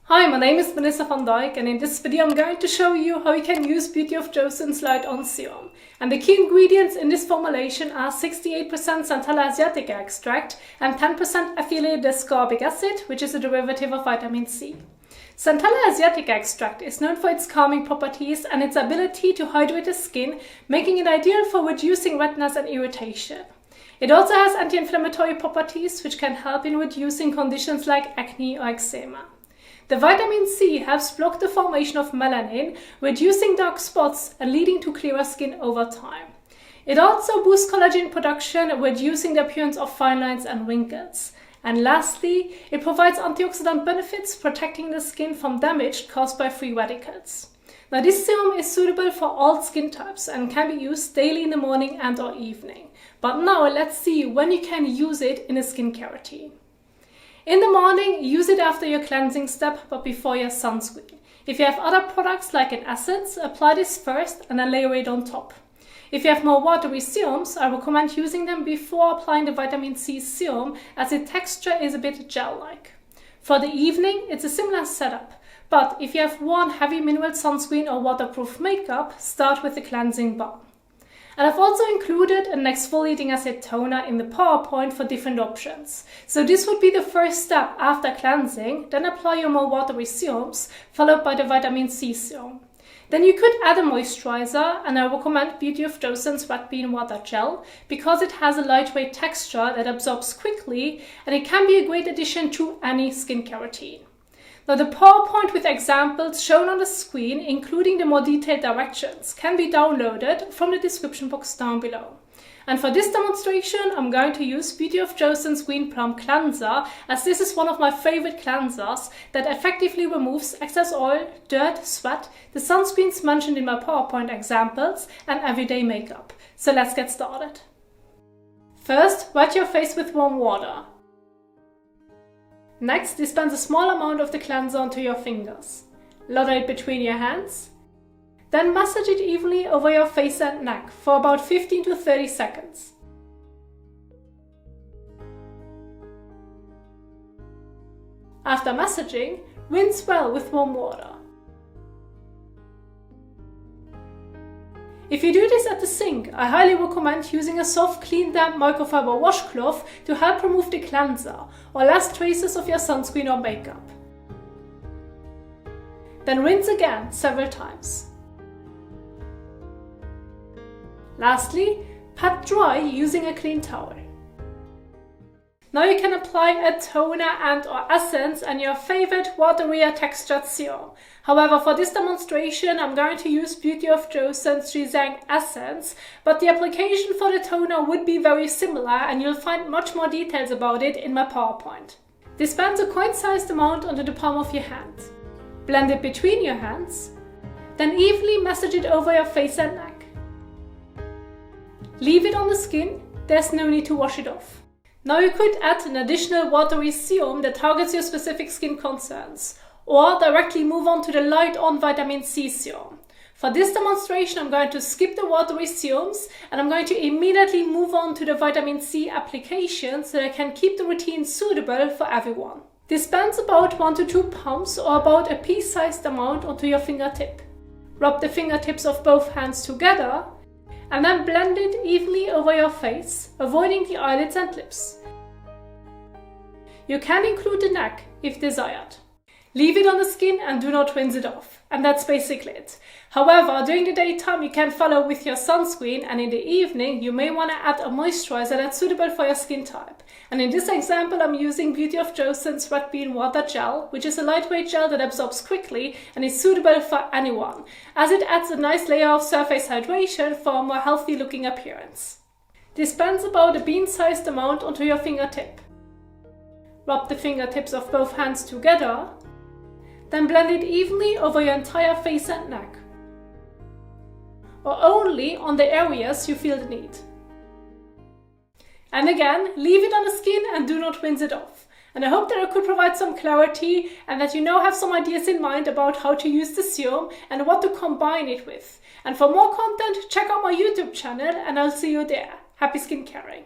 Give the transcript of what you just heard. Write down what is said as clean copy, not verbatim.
Hi, my name is Vanessa van Dijk, and in this video I'm going to show you how you can use Beauty of Joseon's Light On Serum. And the key ingredients in this formulation are 68% Centella asiatica extract and 10% affiliated ascorbic acid, which is a derivative of vitamin C. Centella asiatica extract is known for its calming properties and its ability to hydrate the skin, making it ideal for reducing redness and irritation. It also has anti-inflammatory properties, which can help in reducing conditions like acne or eczema. The vitamin C helps block the formation of melanin, reducing dark spots and leading to clearer skin over time. It also boosts collagen production, reducing the appearance of fine lines and wrinkles. And lastly, it provides antioxidant benefits, protecting the skin from damage caused by free radicals. Now, this serum is suitable for all skin types and can be used daily in the morning and or evening. But now let's see when you can use it in a skincare routine. In the morning, use it after your cleansing step but before your sunscreen. If you have other products like an essence, apply this first and then layer it on top. If you have more watery serums, I recommend using them before applying the vitamin C serum, as the texture is a bit gel-like. For the evening, it's a similar setup, but if you have worn heavy mineral sunscreen or waterproof makeup, start with the cleansing balm. And I've also included an exfoliating acid toner in the PowerPoint for different options. So this would be the first step after cleansing, then apply your more watery serums, followed by the vitamin C serum. Then you could add a moisturizer, and I recommend Beauty of Joseon's Red Bean Water Gel because it has a lightweight texture that absorbs quickly, and it can be a great addition to any skincare routine. Now, the PowerPoint with examples shown on the screen, including the more detailed directions, can be downloaded from the description box down below. And for this demonstration, I'm going to use Beauty of Joseon's Green Plum Cleanser, as this is one of my favorite cleansers that effectively removes excess oil, dirt, sweat, the sunscreens mentioned in my PowerPoint examples, and everyday makeup. So let's get started. First, wet your face with warm water. Next, dispense a small amount of the cleanser onto your fingers. Lather it between your hands. Then massage it evenly over your face and neck for about 15 to 30 seconds. After massaging, rinse well with warm water. If you do this at the sink, I highly recommend using a soft, clean, damp microfiber washcloth to help remove the cleanser or last traces of your sunscreen or makeup. Then rinse again several times. Lastly, pat dry using a clean towel. Now you can apply a toner and or essence and your favorite waterier textured serum. However, for this demonstration, I'm going to use Beauty of Joseon's Jisang Essence, but the application for the toner would be very similar, and you'll find much more details about it in my PowerPoint. Dispense a coin-sized amount onto the palm of your hand. Blend it between your hands, then evenly massage it over your face and neck. Leave it on the skin, there's no need to wash it off. Now you could add an additional watery serum that targets your specific skin concerns, or directly move on to the Light On Vitamin C serum. For this demonstration, I'm going to skip the watery serums and I'm going to immediately move on to the vitamin C application so that I can keep the routine suitable for everyone. Dispense about 1 to 2 pumps or about a pea-sized amount onto your fingertip. Rub the fingertips of both hands together and then blend it evenly over your face, avoiding the eyelids and lips. You can include the neck if desired. Leave it on the skin and do not rinse it off. And that's basically it. However, during the daytime you can follow with your sunscreen, and in the evening you may want to add a moisturizer that's suitable for your skin type. And in this example I'm using Beauty of Joseon's Red Bean Water Gel, which is a lightweight gel that absorbs quickly and is suitable for anyone, as it adds a nice layer of surface hydration for a more healthy looking appearance. Dispense about a bean-sized amount onto your fingertip. Rub the fingertips of both hands together. Then blend it evenly over your entire face and neck, or only on the areas you feel the need. And again, leave it on the skin and do not rinse it off. And I hope that I could provide some clarity and that you now have some ideas in mind about how to use the serum and what to combine it with. And for more content, check out my YouTube channel and I'll see you there. Happy skincaring!